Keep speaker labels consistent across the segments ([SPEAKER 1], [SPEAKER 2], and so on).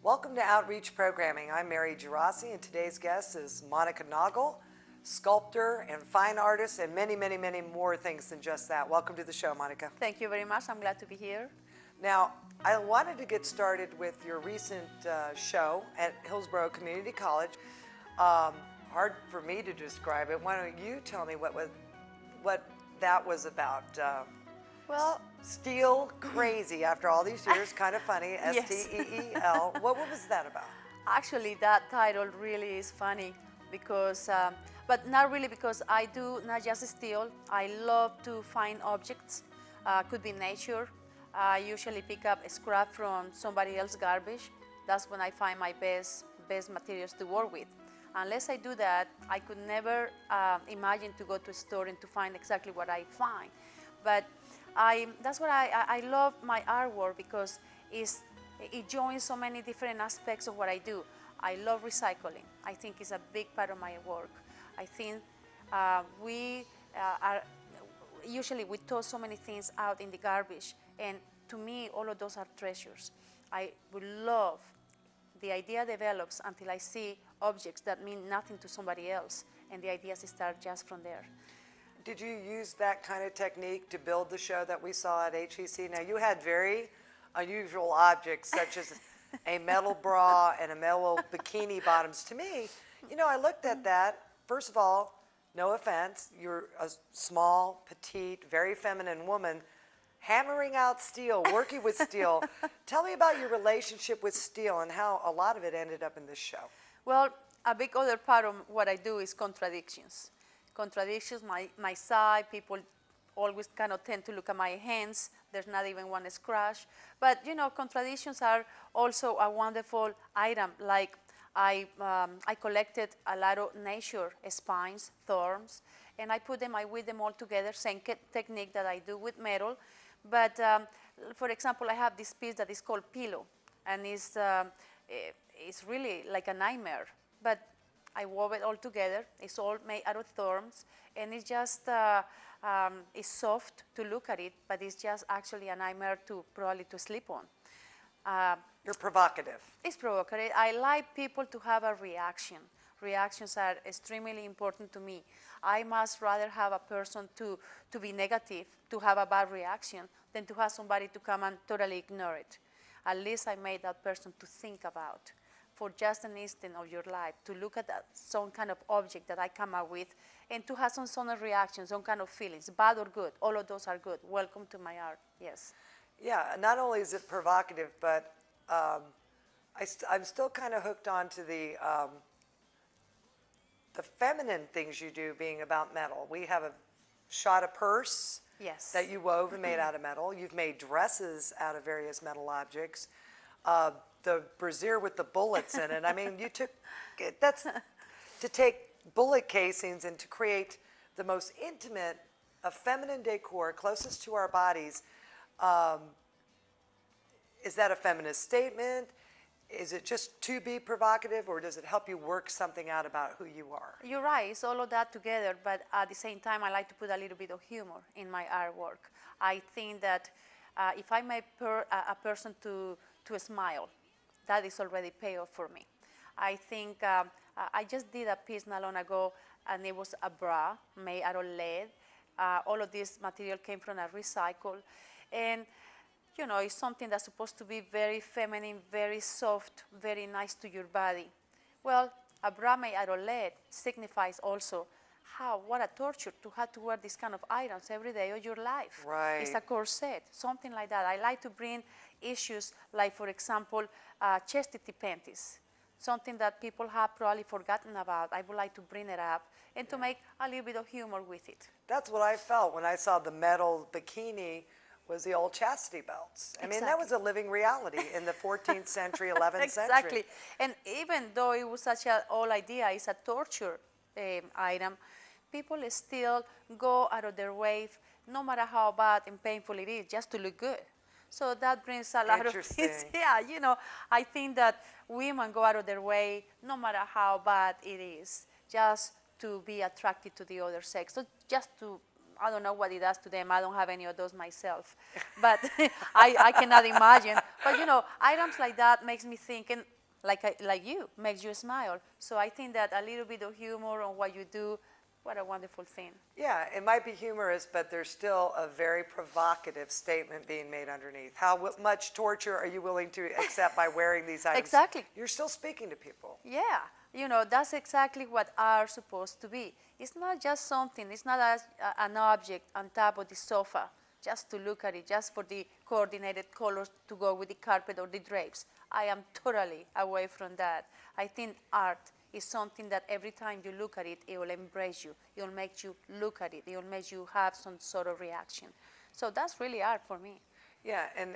[SPEAKER 1] Welcome to Outreach Programming. I'm Mary Gerasi, and today's guest is Monica Naugle, sculptor and fine artist, and many, many, many more things than just that. Welcome to the show, Monica.
[SPEAKER 2] Thank you very much. I'm glad to be here.
[SPEAKER 1] Now, I wanted to get started with your recent show at Hillsborough Community College. Hard for me to describe it. Why don't you tell me what that was about?
[SPEAKER 2] Well,
[SPEAKER 1] Steel Crazy, after all these years, kind of funny,
[SPEAKER 2] Yes.
[SPEAKER 1] S-T-E-E-L. What was that about?
[SPEAKER 2] actually, that title really is funny because, but not really because I do not just steel. I love to find objects. Could be nature. I usually pick up a scrap from somebody else's garbage. That's when I find my best materials to work with. Unless I do that, I could never imagine to go to a store and to find exactly what I find. But that's what I love my artwork because it joins so many different aspects of what I do. I love recycling. I think it's a big part of my work. I think usually we toss so many things out in the garbage, and to me, all of those are treasures. I would love the idea develops until I see objects that mean nothing to somebody else, and the ideas start just from there.
[SPEAKER 1] Did you use that kind of technique to build the show that we saw at HEC? Now, you had very unusual objects, such as a metal bra and a metal bikini bottoms. To me, I looked at that. First of all, no offense, you're a small, petite, very feminine woman, hammering out steel, working with steel. Tell me about your relationship with steel and how a lot of it ended up in this show.
[SPEAKER 2] Well, a big other part of what I do is contradictions. Contradictions, my side, people always kind of tend to look at my hands. There's not even one scratch. But, contradictions are also a wonderful item. Like I collected a lot of nature spines, thorns, and I weave them all together, same technique that I do with metal. But, for example, I have this piece that is called Pillow, and it's really like a nightmare. But I wove it all together. It's all made out of thorns, and it's just it's soft to look at it, but it's just actually a nightmare to sleep on.
[SPEAKER 1] You're provocative.
[SPEAKER 2] It's provocative. I like people to have a reaction. Reactions are extremely important to me. I must rather have a person to be negative, to have a bad reaction, than to have somebody to come and totally ignore it. At least I made that person to think about for just an instant of your life, to look at some kind of object that I come up with, and to have some sort of reaction, some kind of feelings, bad or good. All of those are good. Welcome to my art, yes.
[SPEAKER 1] Yeah, not only is it provocative, but I'm still kind of hooked on to the feminine things you do being about metal. We have shot a purse
[SPEAKER 2] Yes.
[SPEAKER 1] that you wove and made out of metal. You've made dresses out of various metal objects. The brassiere with the bullets in it. I mean, that's to take bullet casings and to create the most intimate of feminine decor closest to our bodies. Is that a feminist statement? Is it just to be provocative, or does it help you work something out about who you are?
[SPEAKER 2] You're right, it's all of that together, but at the same time, I like to put a little bit of humor in my artwork. I think that if I make a person to smile, that is already payoff for me. I think I just did a piece not long ago, and it was a bra made out of lead. All of this material came from a recycle, and it's something that's supposed to be very feminine, very soft, very nice to your body. Well, a bra made out of lead signifies also what a torture to have to wear these kind of items every day of your life.
[SPEAKER 1] Right.
[SPEAKER 2] It's a corset, something like that. I like to bring issues like, for example, chastity panties, something that people have probably forgotten about. I would like to bring it up and to make a little bit of humor with it.
[SPEAKER 1] That's what I felt when I saw the metal bikini was the old chastity belts. I mean, that was a living reality in the 14th century, 11th
[SPEAKER 2] Exactly.
[SPEAKER 1] century.
[SPEAKER 2] And even though it was such an old idea, it's a torture item, people still go out of their way, no matter how bad and painful it is, just to look good. So that brings a lot of things. Yeah, I think that women go out of their way, no matter how bad it is, just to be attracted to the other sex. So just to I don't know what it does to them. I don't have any of those myself. But I cannot imagine. But, you know, items like that makes me think. And like you, makes you smile. So I think that a little bit of humor on what you do, what a wonderful thing.
[SPEAKER 1] Yeah, it might be humorous, but there's still a very provocative statement being made underneath. How much torture are you willing to accept by wearing these items?
[SPEAKER 2] Exactly.
[SPEAKER 1] You're still speaking to people.
[SPEAKER 2] Yeah, that's exactly what art's supposed to be. It's not just something, it's not an object on top of the sofa, just to look at it, just for the coordinated colors to go with the carpet or the drapes. I am totally away from that. I think art is something that every time you look at it, it will embrace you. It will make you look at it. It will make you have some sort of reaction. So that's really art for me.
[SPEAKER 1] Yeah, and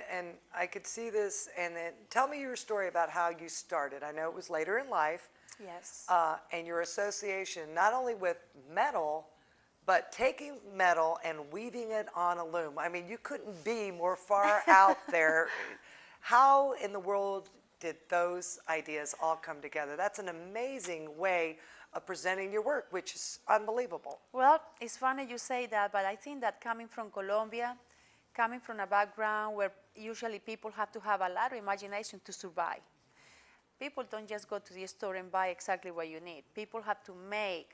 [SPEAKER 1] I could see this, and then tell me your story about how you started. I know it was later in life.
[SPEAKER 2] Yes.
[SPEAKER 1] And your association, not only with metal, but taking metal and weaving it on a loom. I mean, you couldn't be more far out there. How in the world did those ideas all come together? That's an amazing way of presenting your work, which is unbelievable.
[SPEAKER 2] Well, it's funny you say that, but I think that coming from Colombia, coming from a background where usually people have to have a lot of imagination to survive. People don't just go to the store and buy exactly what you need. People have to make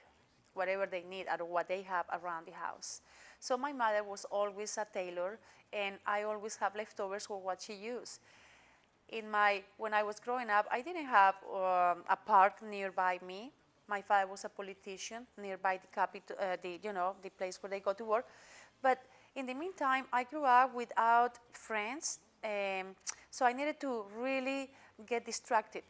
[SPEAKER 2] whatever they need out of what they have around the house. So my mother was always a tailor, and I always have leftovers for what she used. When I was growing up, I didn't have a park nearby me. My father was a politician nearby the capital, the place where they go to work. But in the meantime, I grew up without friends, so I needed to really get distracted.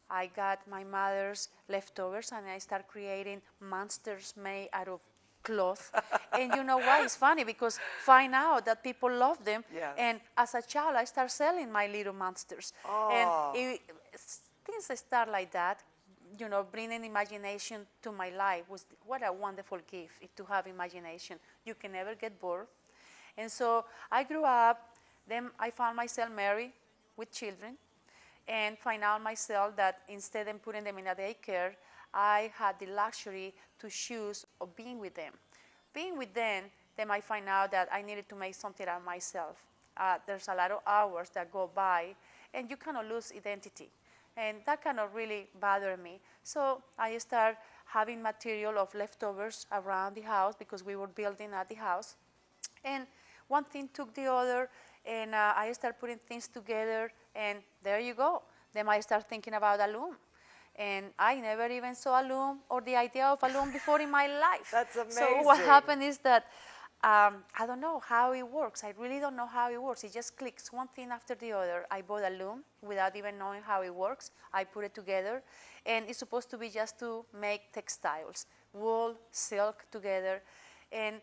[SPEAKER 2] I got my mother's leftovers and I started creating monsters made out of cloth. And you know why? It's funny because find out that people love them.
[SPEAKER 1] Yes.
[SPEAKER 2] And as a child, I started selling my little monsters.
[SPEAKER 1] Oh.
[SPEAKER 2] And things start like that, bringing imagination to my life what a wonderful gift to have imagination. You can never get bored. And so I grew up, then I found myself married with children, and find out myself that instead of putting them in a daycare, I had the luxury to choose of being with them. Being with them, then I find out that I needed to make something out of myself. There's a lot of hours that go by, and you kind of lose identity. And that kind of really bothered me. So I started having material of leftovers around the house because we were building at the house. And one thing took the other, and I started putting things together, and there you go. Then I started thinking about a loom. And I never even saw a loom or the idea of a loom before in my life.
[SPEAKER 1] That's amazing.
[SPEAKER 2] So what happened is that I don't know how it works. I really don't know how it works. It just clicks one thing after the other. I bought a loom without even knowing how it works. I put it together, and it's supposed to be just to make textiles, wool, silk together. And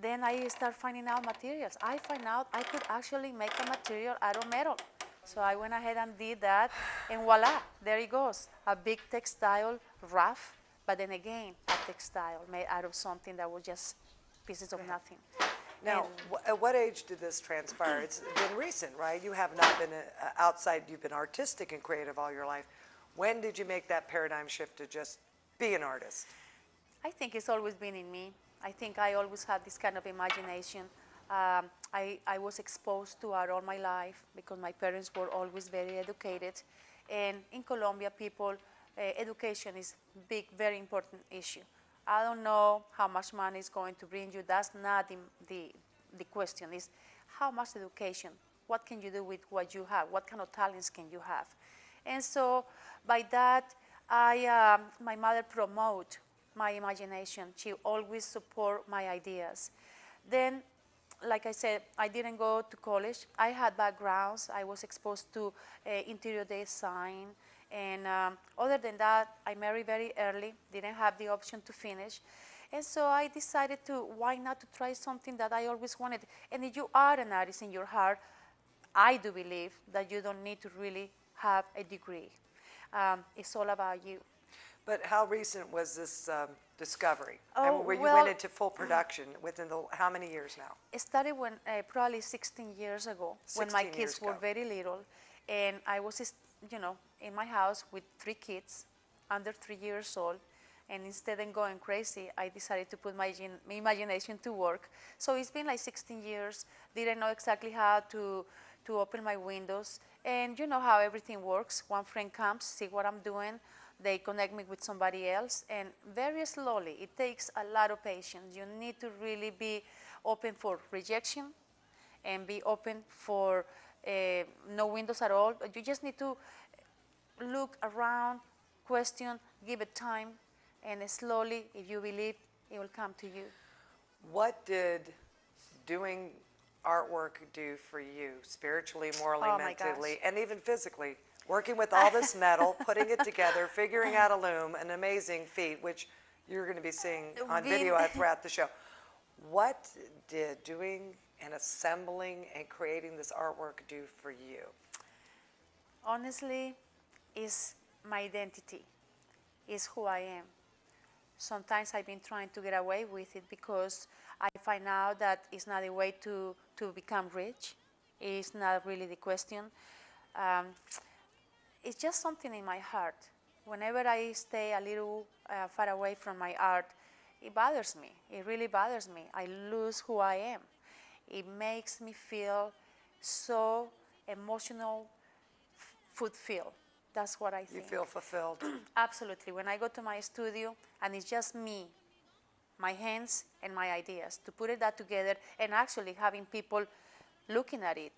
[SPEAKER 2] then I start finding out materials. I find out I could actually make a material out of metal. So I went ahead and did that, and voila, there it goes. A big textile, rough, but then again, a textile made out of something that was just pieces of nothing.
[SPEAKER 1] Now, at what age did this transpire? It's been recent, right? You have not been outside, you've been artistic and creative all your life. When did you make that paradigm shift to just be an artist?
[SPEAKER 2] I think it's always been in me. I think I always had this kind of imagination. I was exposed to art all my life because my parents were always very educated. And in Colombia, education is a big, very important issue. I don't know how much money is going to bring you. That's not the question. Is how much education? What can you do with what you have? What kind of talents can you have? And so by that, my mother promoted my imagination. She always support my ideas. Then, like I said, I didn't go to college. I had backgrounds. I was exposed to interior design. And other than that, I married very early, didn't have the option to finish. And so I decided why not to try something that I always wanted. And if you are an artist in your heart, I do believe that you don't need to really have a degree. It's all about you.
[SPEAKER 1] But how recent was this discovery?
[SPEAKER 2] Oh,
[SPEAKER 1] where you
[SPEAKER 2] well,
[SPEAKER 1] went into full production within how many years now?
[SPEAKER 2] It started when probably 16 years ago, when my
[SPEAKER 1] 16
[SPEAKER 2] kids
[SPEAKER 1] years
[SPEAKER 2] were
[SPEAKER 1] ago.
[SPEAKER 2] very little, and I was, in my house with 3 kids, under 3 years old, and instead of going crazy, I decided to put my imagination to work. So it's been like 16 years. Didn't know exactly how to to open my windows. And you know how everything works. One friend comes, see what I'm doing. They connect me with somebody else. And very slowly, it takes a lot of patience. You need to really be open for rejection and be open for no windows at all. But you just need to look around, question, give it time, and slowly, if you believe, it will come to you.
[SPEAKER 1] What did doing artwork do for you, spiritually, morally,
[SPEAKER 2] Oh my
[SPEAKER 1] mentally,
[SPEAKER 2] gosh.
[SPEAKER 1] and even physically? Working with all this metal, putting it together, figuring out a loom, an amazing feat, which you're going to be seeing on video throughout the show. What did doing and assembling and creating this artwork do for you?
[SPEAKER 2] Honestly, is my identity, is who I am. Sometimes I've been trying to get away with it because I find out that it's not a way to become rich. It's not really the question. Um, it's just something in my heart. Whenever I stay a little far away from my art, it bothers me. It really bothers me. I lose who I am. It makes me feel so emotional, fulfilled. That's what I
[SPEAKER 1] You
[SPEAKER 2] think.
[SPEAKER 1] feel fulfilled?
[SPEAKER 2] Absolutely. When I go to my studio and it's just me, my hands and my ideas, to put it that together and actually having people looking at it.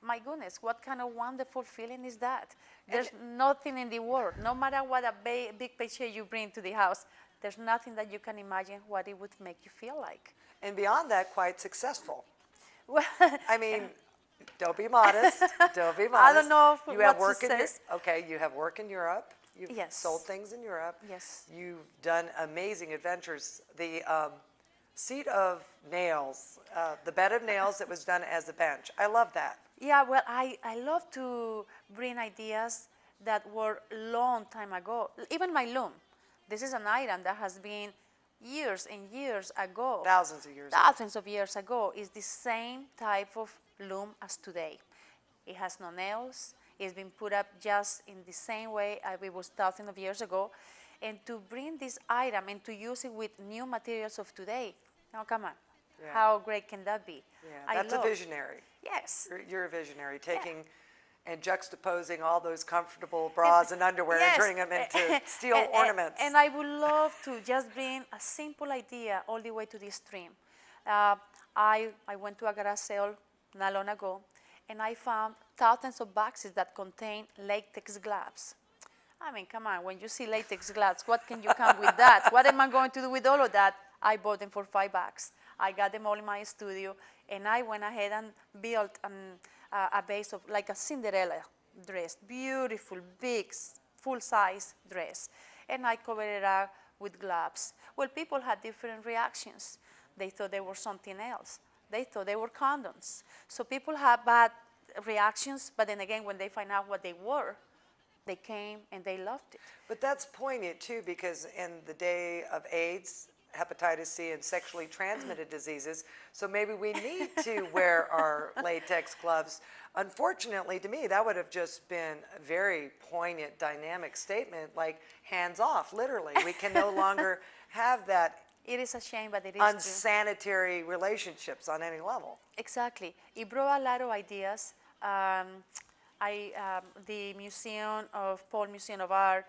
[SPEAKER 2] My goodness, what kind of wonderful feeling is that? There's nothing in the world, no matter what a big picture you bring to the house, there's nothing that you can imagine what it would make you feel like.
[SPEAKER 1] And beyond that, quite successful.
[SPEAKER 2] Well,
[SPEAKER 1] I mean, don't be modest. Don't be modest.
[SPEAKER 2] I don't know
[SPEAKER 1] You have
[SPEAKER 2] what
[SPEAKER 1] work
[SPEAKER 2] to
[SPEAKER 1] in
[SPEAKER 2] say.
[SPEAKER 1] okay, you have work in Europe. You've
[SPEAKER 2] Yes.
[SPEAKER 1] sold things in Europe.
[SPEAKER 2] Yes.
[SPEAKER 1] You've done amazing adventures. The seat of nails, the bed of nails that was done as a bench. I love that.
[SPEAKER 2] Yeah, well, I love to bring ideas that were long time ago. Even my loom. This is an item that has been years and years ago.
[SPEAKER 1] Thousands of years ago.
[SPEAKER 2] Thousands of years ago. It's the same type of loom as today. It has no nails. It's been put up just in the same way as it was thousands of years ago. And to bring this item and to use it with new materials of today, now come on.
[SPEAKER 1] Yeah.
[SPEAKER 2] How great can that be?
[SPEAKER 1] Yeah, that's a visionary.
[SPEAKER 2] Yes.
[SPEAKER 1] You're a visionary, taking and juxtaposing all those comfortable bras and underwear and turning them into steel ornaments.
[SPEAKER 2] And I would love to just bring a simple idea all the way to the extreme. I went to a garage sale not long ago, and I found thousands of boxes that contain latex gloves. I mean, come on, when you see latex gloves, what can you come with that? What am I going to do with all of that? I bought them for $5. I got them all in my studio, and I went ahead and built a base of like a Cinderella dress, beautiful, big, full-size dress. And I covered it up with gloves. Well, people had different reactions. They thought they were something else. They thought they were condoms. So people had bad reactions, but then again, when they find out what they were, they came and they loved it.
[SPEAKER 1] But that's poignant too, because in the day of AIDS, hepatitis C, and sexually transmitted diseases, so maybe we need to wear our latex gloves. Unfortunately, to me, that would have just been a very poignant, dynamic statement, like hands off, literally. We can no longer have that
[SPEAKER 2] It is a shame, but it is true.
[SPEAKER 1] unsanitary relationships on any level.
[SPEAKER 2] Exactly. It brought a lot of ideas. The Paul Museum of Art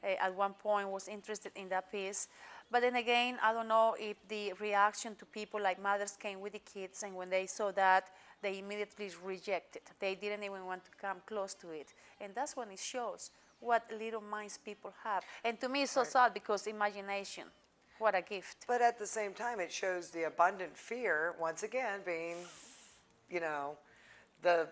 [SPEAKER 2] at one point was interested in that piece. But then again, I don't know if the reaction to people like mothers came with the kids, and when they saw that, they immediately rejected. They didn't even want to come close to it. And that's when it shows what little minds people have. And to me, it's so sad because imagination, what a gift.
[SPEAKER 1] But at the same time, it shows the abundant fear, once again, being, you know, the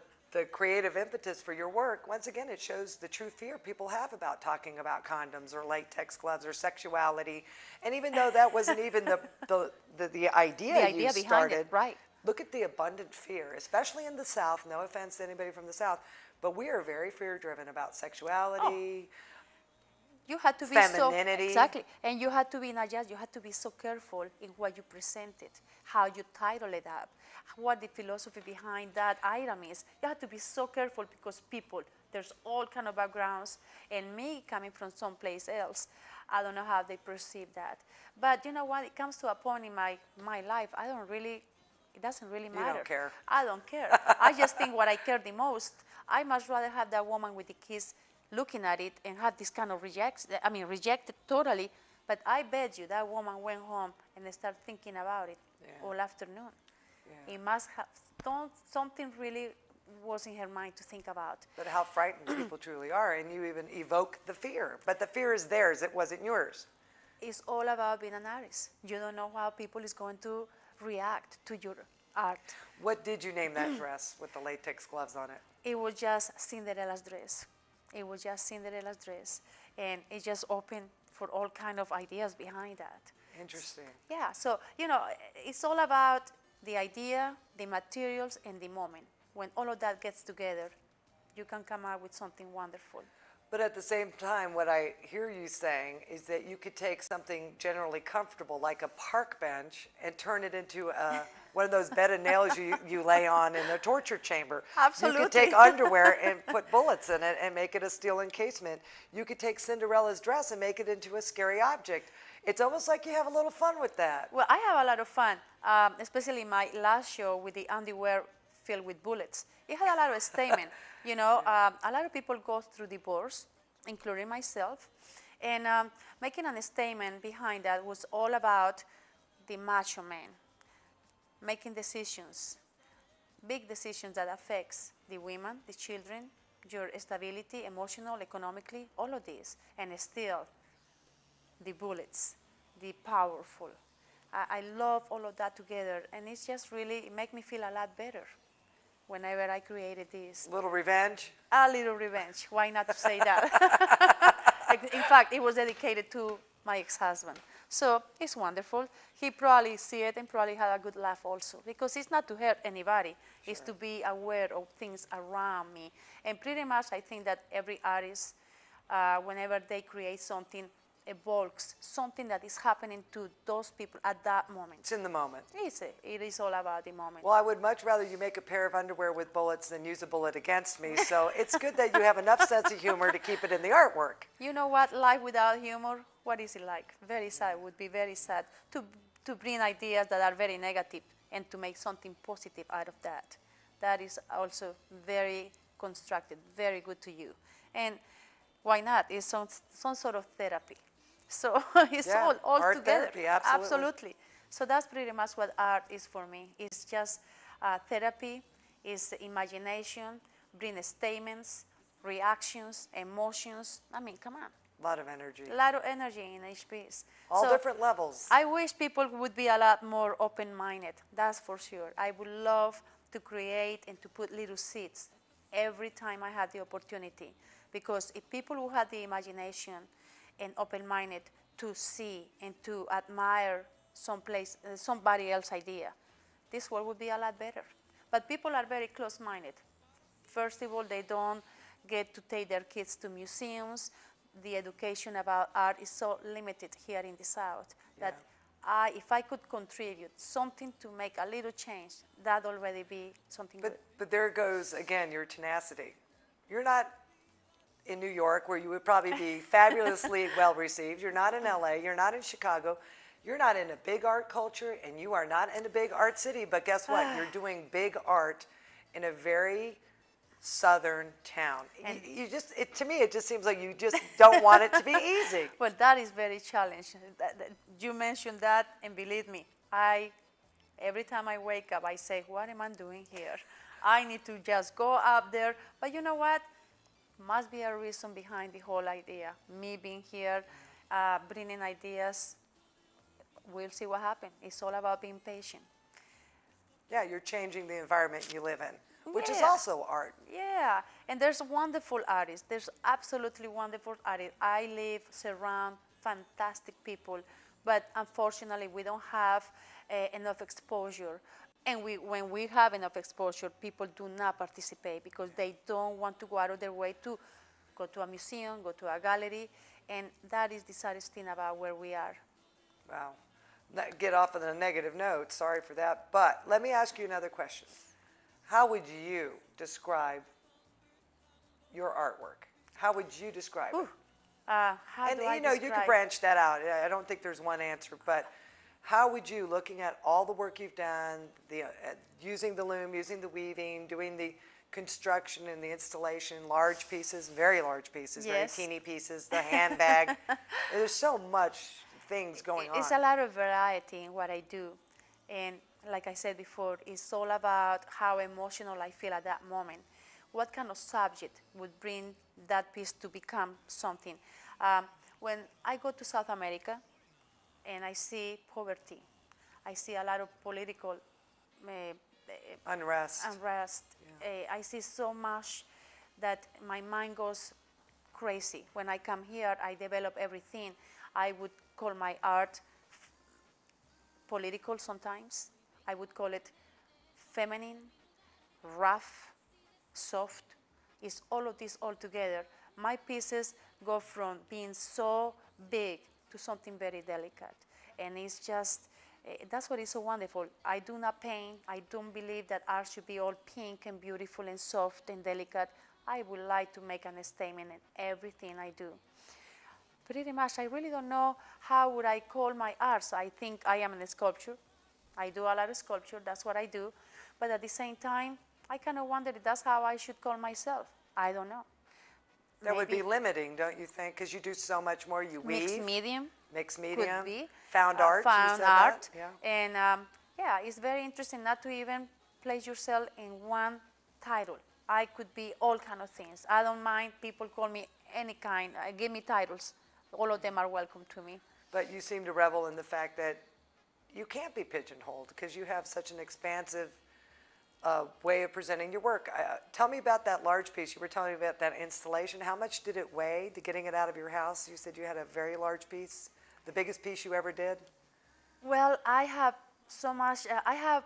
[SPEAKER 1] creative impetus for your work. Once again, it shows the true fear people have about talking about condoms or latex gloves or sexuality. And even though that wasn't even the idea you
[SPEAKER 2] behind
[SPEAKER 1] started,
[SPEAKER 2] it, right.
[SPEAKER 1] Look at the abundant fear, especially in the South. No offense to anybody from the South, but we are very fear-driven about sexuality.
[SPEAKER 2] You had to be
[SPEAKER 1] femininity.
[SPEAKER 2] exactly, and you had to be not just, you had to be so careful in what you presented, how you title it up, what the philosophy behind that item is. You had to be so careful because people, there's all kind of backgrounds, and me coming from someplace else, I don't know how they perceive that. But you know what, it comes to a point in my life, I don't really It doesn't really
[SPEAKER 1] You
[SPEAKER 2] matter.
[SPEAKER 1] don't care.
[SPEAKER 2] I don't care. I just think what I care the most, I much rather have that woman with the kids looking at it and have this kind of reject it totally. But I bet you that woman went home and started thinking about it all afternoon.
[SPEAKER 1] Yeah.
[SPEAKER 2] It must have something really was in her mind to think about.
[SPEAKER 1] But how frightened people truly are, and you even evoke the fear. But the fear is theirs, it wasn't yours.
[SPEAKER 2] It's all about being an artist. You don't know how people is going to react to your art.
[SPEAKER 1] What did you name that dress with the latex gloves on it?
[SPEAKER 2] It was just Cinderella's dress. It was just Cinderella's dress. And it just opened for all kind of ideas behind that.
[SPEAKER 1] Interesting.
[SPEAKER 2] Yeah, so, it's all about the idea, the materials, and the moment. When all of that gets together, you can come out with something wonderful.
[SPEAKER 1] But at the same time, what I hear you saying is that you could take something generally comfortable, like a park bench, and turn it into one of those bedded nails you lay on in a torture chamber.
[SPEAKER 2] Absolutely.
[SPEAKER 1] You could take underwear and put bullets in it and make it a steel encasement. You could take Cinderella's dress and make it into a scary object. It's almost like you have a little fun with that.
[SPEAKER 2] Well, I have a lot of fun, especially my last show with the underwear filled with bullets. It had a lot of statement. A lot of people go through divorce, including myself, and making a statement behind that was all about the macho man, making decisions, big decisions that affects the women, the children, your stability, emotional, economically, all of this, and still the bullets, the powerful. I love all of that together, and it's just really, it makes me feel a lot better whenever I created this.
[SPEAKER 1] Little revenge?
[SPEAKER 2] A little revenge, why not to say that? In fact, it was dedicated to my ex-husband. So it's wonderful. He probably see it and probably had a good laugh also, because it's not to hurt anybody, it's to be aware of things around me. And pretty much I think that every artist, whenever they create something, evokes something that is happening to those people at that moment.
[SPEAKER 1] It's in the moment.
[SPEAKER 2] It is all about the moment.
[SPEAKER 1] Well, I would much rather you make a pair of underwear with bullets than use a bullet against me, so it's good that you have enough sense of humor to keep it in the artwork.
[SPEAKER 2] You know what? Life without humor, what is it like? Very sad. It would be very sad to bring ideas that are very negative and to make something positive out of that. That is also very constructed, very good to you. And why not? It's some sort of therapy. So it's all
[SPEAKER 1] art
[SPEAKER 2] together.
[SPEAKER 1] therapy, absolutely.
[SPEAKER 2] So that's pretty much what art is for me. It's just therapy, it's imagination, bring statements, reactions, emotions. I mean, come on.
[SPEAKER 1] A lot of energy.
[SPEAKER 2] A lot of energy in each piece.
[SPEAKER 1] All different levels.
[SPEAKER 2] I wish people would be a lot more open-minded, that's for sure. I would love to create and to put little seeds every time I had the opportunity. Because if people who had the imagination and open-minded to see and to admire somebody else's idea, this world would be a lot better. But people are very close-minded. First of all, they don't get to take their kids to museums. The education about art is so limited here in the South that if I could contribute something to make a little change, that'd already be something good.
[SPEAKER 1] But there goes, again, your tenacity. You're not in New York, where you would probably be fabulously well received. You're not in LA, you're not in Chicago, you're not in a big art culture, and you are not in a big art city, but guess what? You're doing big art in a very southern town. To me, it just seems like you just don't want it to be easy.
[SPEAKER 2] Well, that is very challenging. You mentioned that, and believe me, every time I wake up, I say, what am I doing here? I need to just go up there. But you know what? Must be a reason behind the whole idea. Me being here, bringing ideas, we'll see what happens. It's all about being patient.
[SPEAKER 1] Yeah, you're changing the environment you live in, which is
[SPEAKER 2] Yeah.
[SPEAKER 1] also art.
[SPEAKER 2] Yeah, and there's wonderful artists. There's absolutely wonderful artists. I live, surround fantastic people, but unfortunately we don't have enough exposure. And when we have enough exposure, people do not participate because they don't want to go out of their way to go to a museum, go to a gallery, and that is the saddest thing about where we are.
[SPEAKER 1] Wow. Get off on a negative note, sorry for that. But let me ask you another question. How would you describe your artwork? How would you describe it?
[SPEAKER 2] How
[SPEAKER 1] And
[SPEAKER 2] do I
[SPEAKER 1] you know, you
[SPEAKER 2] describe?
[SPEAKER 1] could branch that out. I don't think there's one answer, but how would you, looking at all the work you've done, using the loom, using the weaving, doing the construction and the installation, large pieces, very large pieces, very
[SPEAKER 2] Yes.
[SPEAKER 1] teeny pieces, the handbag, there's so much things going on.
[SPEAKER 2] It's a lot of variety in what I do. And like I said before, it's all about how emotional I feel at that moment. What kind of subject would bring that piece to become something? When I go to South America and I see poverty, I see a lot of political
[SPEAKER 1] Unrest.
[SPEAKER 2] unrest. I see so much that my mind goes crazy. When I come here, I develop everything. I would call my art political sometimes. I would call it feminine, rough, soft. It's all of this all together. My pieces go from being so big to something very delicate. And it's just, that's what is so wonderful. I do not paint. I don't believe that art should be all pink and beautiful and soft and delicate. I would like to make a statement in everything I do. Pretty much, I really don't know how would I call my arts. I think I am a sculptor. I do a lot of sculpture, that's what I do. But at the same time, I kind of wonder if that's how I should call myself. I don't know.
[SPEAKER 1] That would be
[SPEAKER 2] Maybe
[SPEAKER 1] limiting, don't you think? Because you do so much more. You weave.
[SPEAKER 2] mixed medium
[SPEAKER 1] Mixed medium.
[SPEAKER 2] could be.
[SPEAKER 1] Found art. You
[SPEAKER 2] Found
[SPEAKER 1] said
[SPEAKER 2] art.
[SPEAKER 1] That? Yeah.
[SPEAKER 2] And yeah, it's very interesting not to even place yourself in one title. I could be all kind of things. I don't mind. People call me any kind. Give me titles. All of them are welcome to me.
[SPEAKER 1] But you seem to revel in the fact that you can't be pigeonholed because you have such an expansive way of presenting your work. Tell me about that large piece. You were telling me about that installation. How much did it weigh to getting it out of your house? You said you had a very large piece, the biggest piece you ever did?
[SPEAKER 2] Well, I have so much. I have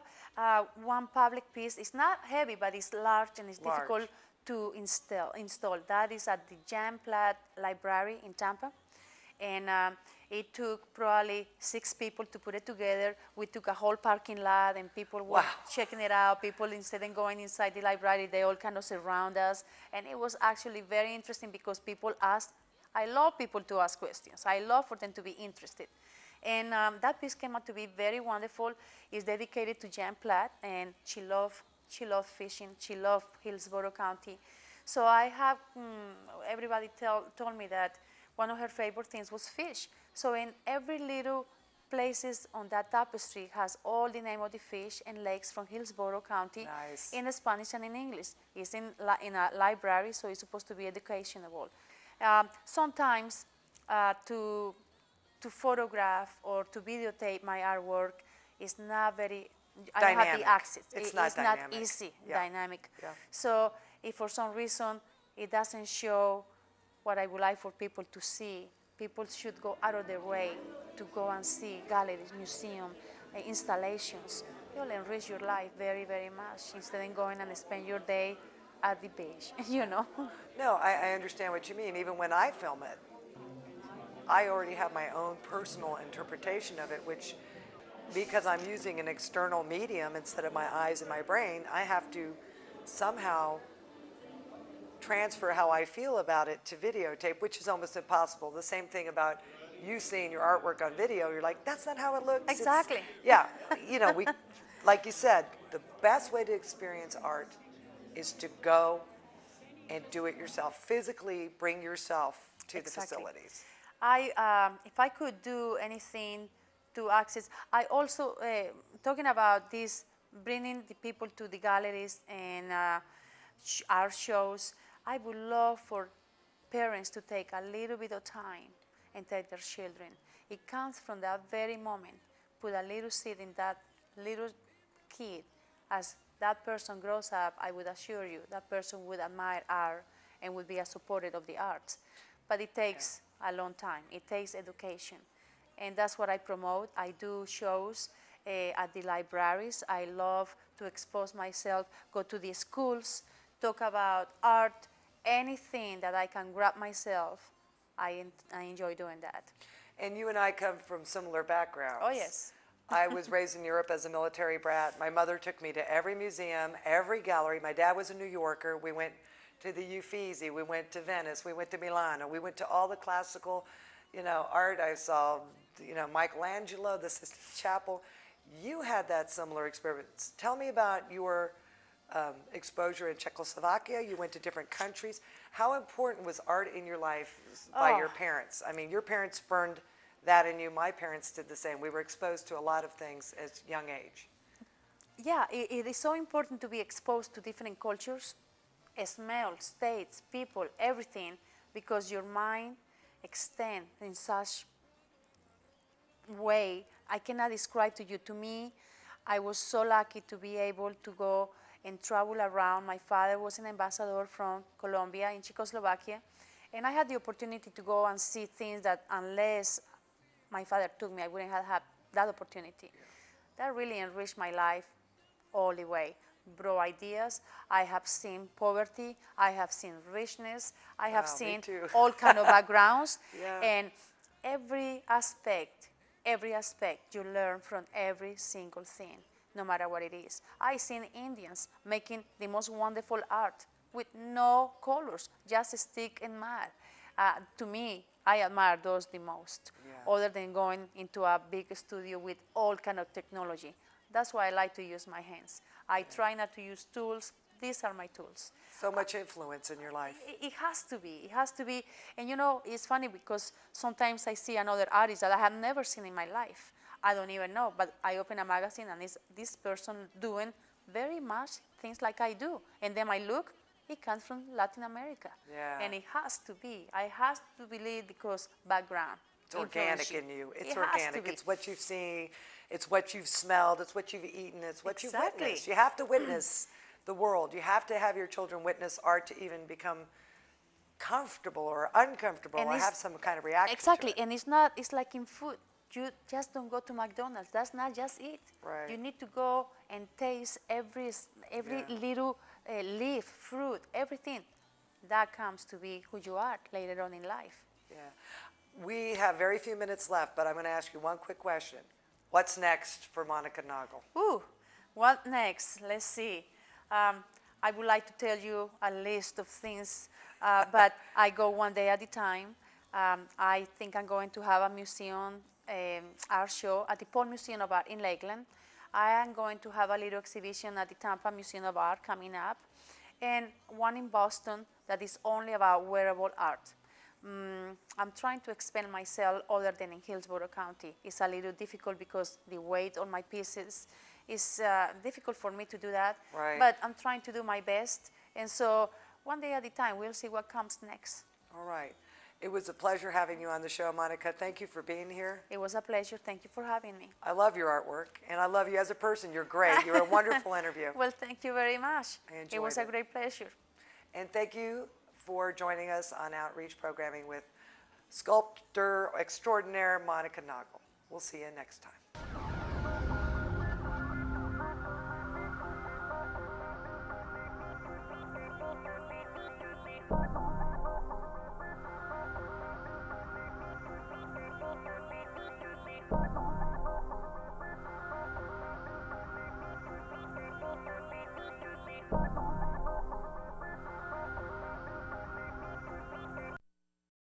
[SPEAKER 2] one public piece. It's not heavy, but it's large and it's
[SPEAKER 1] Large.
[SPEAKER 2] difficult to install. That is at the Jan Platt Library in Tampa. And it took probably 6 people to put it together. We took a whole parking lot and people were
[SPEAKER 1] Wow.
[SPEAKER 2] checking it out. People, instead of going inside the library, they all kind of surround us. And it was actually very interesting because people asked. I love people to ask questions. I love for them to be interested. And that piece came out to be very wonderful. It's dedicated to Jan Platt, and she loved fishing. She loved Hillsborough County. So I have, everybody told me that one of her favorite things was fish. So in every little places on that tapestry has all the name of the fish and lakes from Hillsborough County.
[SPEAKER 1] Nice.
[SPEAKER 2] In Spanish and in English. It's in a library, so it's supposed to be educational. Sometimes to photograph or to videotape my artwork is not very, I don't have
[SPEAKER 1] Dynamic.
[SPEAKER 2] the access.
[SPEAKER 1] It's not dynamic.
[SPEAKER 2] Not easy,
[SPEAKER 1] Yeah.
[SPEAKER 2] dynamic.
[SPEAKER 1] Yeah.
[SPEAKER 2] So if for some reason it doesn't show what I would like for people to see, people should go out of their way to go and see galleries, museums, installations. You'll enrich your life very, very much instead of going and spend your day at the beach, you know.
[SPEAKER 1] No, I understand what you mean. Even when I film it, I already have my own personal interpretation of it, which, because I'm using an external medium instead of my eyes and my brain, I have to somehow transfer how I feel about it to videotape, which is almost impossible. The same thing about you seeing your artwork on video. You're like, that's not how it looks.
[SPEAKER 2] Exactly.
[SPEAKER 1] Yeah, you know, like you said, the best way to experience art is to go and do it yourself. Physically bring yourself to
[SPEAKER 2] Exactly.
[SPEAKER 1] the facilities.
[SPEAKER 2] If I could do anything to access, I also, talking about this, bringing the people to the galleries and art shows, I would love for parents to take a little bit of time and take their children. It comes from that very moment. Put a little seed in that little kid. As that person grows up, I would assure you, that person would admire art and would be a supporter of the arts. But it takes a long time. It takes education. And that's what I promote. I do shows at the libraries. I love to expose myself, go to the schools, talk about art, anything that I can grab myself. I enjoy doing that.
[SPEAKER 1] And you and I come from similar backgrounds.
[SPEAKER 2] Oh, yes.
[SPEAKER 1] I was raised in Europe as a military brat. My mother took me to every museum, every gallery. My dad was a New Yorker. We went to the Uffizi. We went to Venice. We went to Milano. We went to all the classical you know, art. I saw, you know, Michelangelo, the Sistine Chapel. You had that similar experience. Tell me about your exposure in Czechoslovakia. You went to different countries. How important was art in your life by your parents? I mean, your parents spurned that in you. My parents did the same. We were exposed to a lot of things at young age.
[SPEAKER 2] Yeah, it is so important to be exposed to different cultures, smells, states, people, everything, because your mind extends in such way I cannot describe to you. To me, I was so lucky to be able to go and travel around. My father was an ambassador from Colombia in Czechoslovakia, and I had the opportunity to go and see things that unless my father took me, I wouldn't have had that opportunity. That really enriched my life all the way. Brought ideas. I have seen poverty. I have seen richness. I have
[SPEAKER 1] Wow, me
[SPEAKER 2] seen
[SPEAKER 1] too.
[SPEAKER 2] all kind of backgrounds.
[SPEAKER 1] Yeah.
[SPEAKER 2] And every aspect you learn from every single thing, no matter what it is. I've seen Indians making the most wonderful art with no colors, just stick and mud. To me, I admire those the most,
[SPEAKER 1] Yeah.
[SPEAKER 2] other than going into a big studio with all kind of technology. That's why I like to use my hands. I try not to use tools. These are my tools.
[SPEAKER 1] So much influence in your life.
[SPEAKER 2] It has to be. It has to be. And you know, it's funny because sometimes I see another artist that I have never seen in my life. I don't even know, but I open a magazine and it's this person doing very much things like I do. And then I look, it comes from Latin America.
[SPEAKER 1] Yeah.
[SPEAKER 2] And it has to be. I have to believe because background.
[SPEAKER 1] It's organic
[SPEAKER 2] influence
[SPEAKER 1] in you. It's
[SPEAKER 2] It has to
[SPEAKER 1] organic.
[SPEAKER 2] be.
[SPEAKER 1] It's what you've seen. It's what you've smelled. It's what you've eaten. It's what you've
[SPEAKER 2] Exactly.
[SPEAKER 1] witnessed. You have to witness the world. You have to have your children witness art to even become comfortable or uncomfortable
[SPEAKER 2] And
[SPEAKER 1] or
[SPEAKER 2] it's-
[SPEAKER 1] have some kind of reaction
[SPEAKER 2] Exactly,
[SPEAKER 1] to it.
[SPEAKER 2] and it's not, it's like in food. You just don't go to McDonald's. That's not just it.
[SPEAKER 1] Right.
[SPEAKER 2] You need to go and taste every
[SPEAKER 1] Yeah.
[SPEAKER 2] little leaf, fruit, everything. That comes to be who you are later on in life.
[SPEAKER 1] Yeah. We have very few minutes left, but I'm going to ask you one quick question. What's next for Monica Naugle?
[SPEAKER 2] Ooh, what next? Let's see. I would like to tell you a list of things, but I go one day at a time. I think I'm going to have a museum art show at the Paul Museum of Art in Lakeland. I am going to have a little exhibition at the Tampa Museum of Art coming up, and one in Boston that is only about wearable art. I'm trying to expand myself other than in Hillsborough County. It's a little difficult because the weight on my pieces is difficult for me to do that.
[SPEAKER 1] Right.
[SPEAKER 2] But I'm trying to do my best. And so one day at a time, we'll see what comes next.
[SPEAKER 1] All right. It was a pleasure having you on the show, Monica. Thank you for being here.
[SPEAKER 2] It was a pleasure. Thank you for having me.
[SPEAKER 1] I love your artwork, and I love you as a person. You're great. You're a wonderful interview.
[SPEAKER 2] Well, thank you very much.
[SPEAKER 1] I
[SPEAKER 2] It was
[SPEAKER 1] enjoyed
[SPEAKER 2] a
[SPEAKER 1] it.
[SPEAKER 2] great pleasure.
[SPEAKER 1] And thank you for joining us on Outreach Programming with sculptor extraordinaire Monica Naugle. We'll see you next time.